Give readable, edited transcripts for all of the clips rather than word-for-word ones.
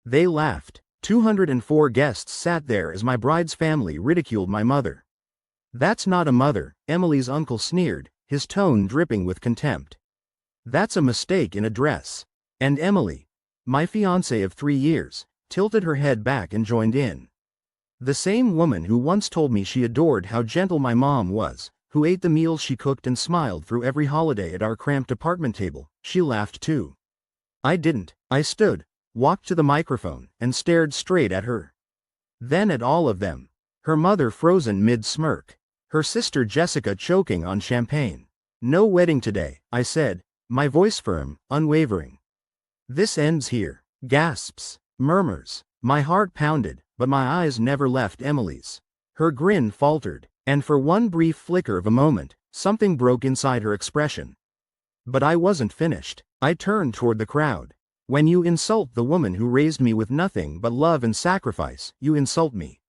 They laughed. 204 guests sat there as my bride's family ridiculed my mother. "That's not a mother," Emily's uncle sneered, his tone dripping with contempt. "That's a mistake in a dress." And Emily, my fiancée of 3 years, tilted her head back and joined in. The same woman who once told me she adored how gentle my mom was, who ate the meals she cooked and smiled through every holiday at our cramped apartment table, she laughed too. I didn't. I stood, walked to the microphone, and stared straight at her. Then at all of them. Her mother frozen mid-smirk. Her sister Jessica choking on champagne. "No wedding today," I said, my voice firm, unwavering. "This ends here." Gasps. Murmurs. My heart pounded, but my eyes never left Emily's. Her grin faltered, and for one brief flicker of a moment, something broke inside her expression. But I wasn't finished. I turned toward the crowd. "When you insult the woman who raised me with nothing but love and sacrifice, you insult me.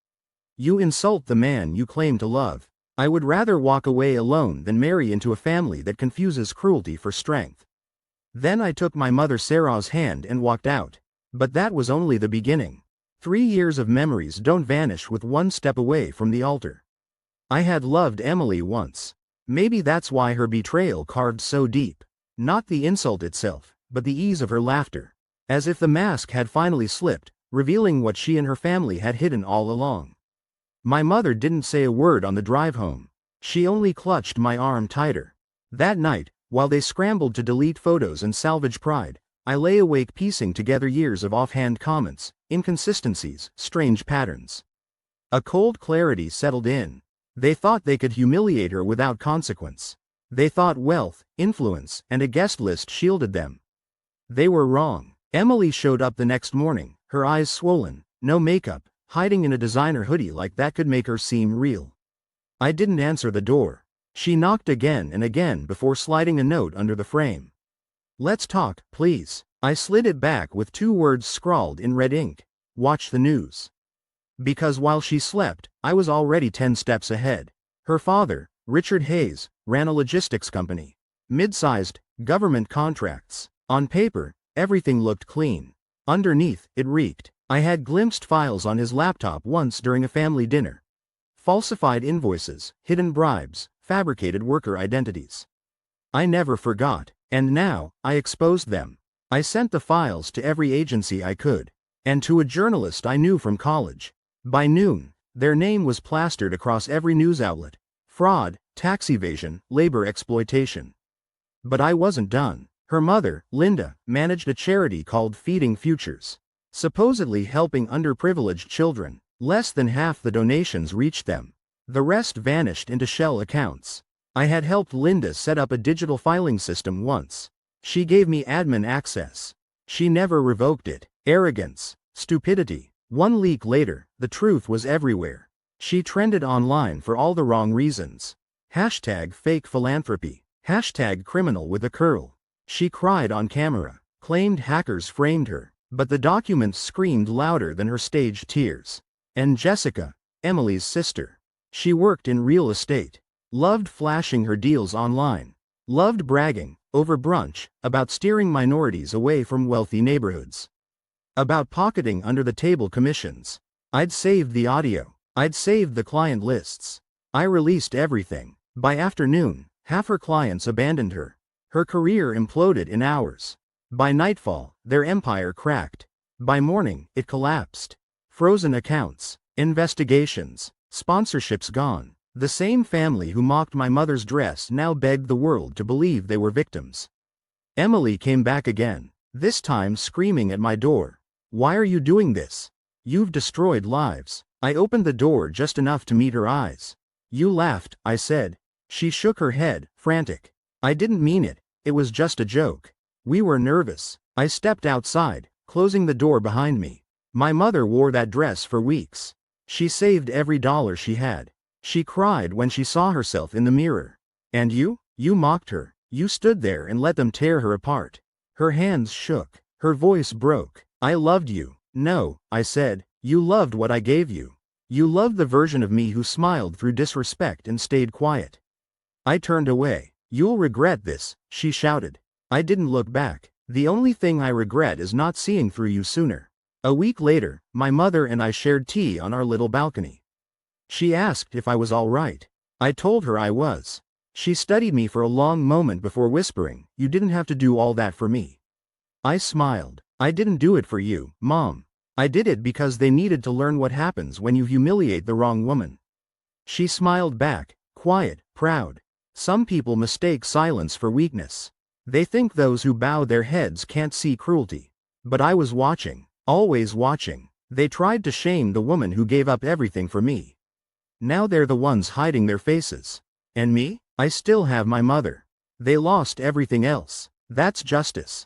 You insult the man you claim to love. I would rather walk away alone than marry into a family that confuses cruelty for strength." Then I took my mother Sarah's hand and walked out. But that was only the beginning. 3 years of memories don't vanish with one step away from the altar. I had loved Emily once. Maybe that's why her betrayal carved so deep. Not the insult itself, but the ease of her laughter. As if the mask had finally slipped, revealing what she and her family had hidden all along. My mother didn't say a word on the drive home. She only clutched my arm tighter. That night, while they scrambled to delete photos and salvage pride, I lay awake piecing together years of offhand comments, inconsistencies, strange patterns. A cold clarity settled in. They thought they could humiliate her without consequence. They thought wealth, influence, and a guest list shielded them. They were wrong. Emily showed up the next morning, her eyes swollen, no makeup, hiding in a designer hoodie like that could make her seem real. I didn't answer the door. She knocked again and again before sliding a note under the frame. "Let's talk, please." I slid it back with 2 words scrawled in red ink. "Watch the news." Because while she slept, I was already 10 steps ahead. Her father, Richard Hayes, ran a logistics company. Mid-sized, government contracts. On paper, everything looked clean. Underneath, it reeked. I had glimpsed files on his laptop once during a family dinner. Falsified invoices, hidden bribes, fabricated worker identities. I never forgot, and now, I exposed them. I sent the files to every agency I could. And to a journalist I knew from college. By noon, their name was plastered across every news outlet. Fraud, tax evasion, labor exploitation. But I wasn't done. Her mother, Linda, managed a charity called Feeding Futures. Supposedly helping underprivileged children. Less than half the donations reached them. The rest vanished into shell accounts. I had helped Linda set up a digital filing system once. She gave me admin access. She never revoked it. Arrogance. Stupidity. One leak later, the truth was everywhere. She trended online for all the wrong reasons. Hashtag fake philanthropy. Hashtag criminal with a curl. She cried on camera. Claimed hackers framed her. But the documents screamed louder than her staged tears. And Jessica, Emily's sister. She worked in real estate. Loved flashing her deals online. Loved bragging, over brunch, about steering minorities away from wealthy neighborhoods. About pocketing under-the-table commissions. I'd saved the audio. I'd saved the client lists. I released everything. By afternoon, half her clients abandoned her. Her career imploded in hours. By nightfall, their empire cracked. By morning, it collapsed. Frozen accounts, investigations, sponsorships gone. The same family who mocked my mother's dress now begged the world to believe they were victims. Emily came back again, this time screaming at my door. "Why are you doing this? You've destroyed lives." I opened the door just enough to meet her eyes. "You laughed," I said. She shook her head, frantic. "I didn't mean it, it was just a joke. We were nervous." I stepped outside, closing the door behind me. My mother wore that dress for weeks. She saved every dollar she had. She cried when she saw herself in the mirror. "And you? You mocked her. You stood there and let them tear her apart." Her hands shook. Her voice broke. "I loved you." "No," I said. "You loved what I gave you. You loved the version of me who smiled through disrespect and stayed quiet." I turned away. "You'll regret this," she shouted. I didn't look back. "The only thing I regret is not seeing through you sooner." A week later, my mother and I shared tea on our little balcony. She asked if I was all right. I told her I was. She studied me for a long moment before whispering, "You didn't have to do all that for me." I smiled. "I didn't do it for you, Mom. I did it because they needed to learn what happens when you humiliate the wrong woman." She smiled back, quiet, proud. Some people mistake silence for weakness. They think those who bow their heads can't see cruelty. But I was watching, always watching. They tried to shame the woman who gave up everything for me. Now they're the ones hiding their faces. And me? I still have my mother. They lost everything else. That's justice.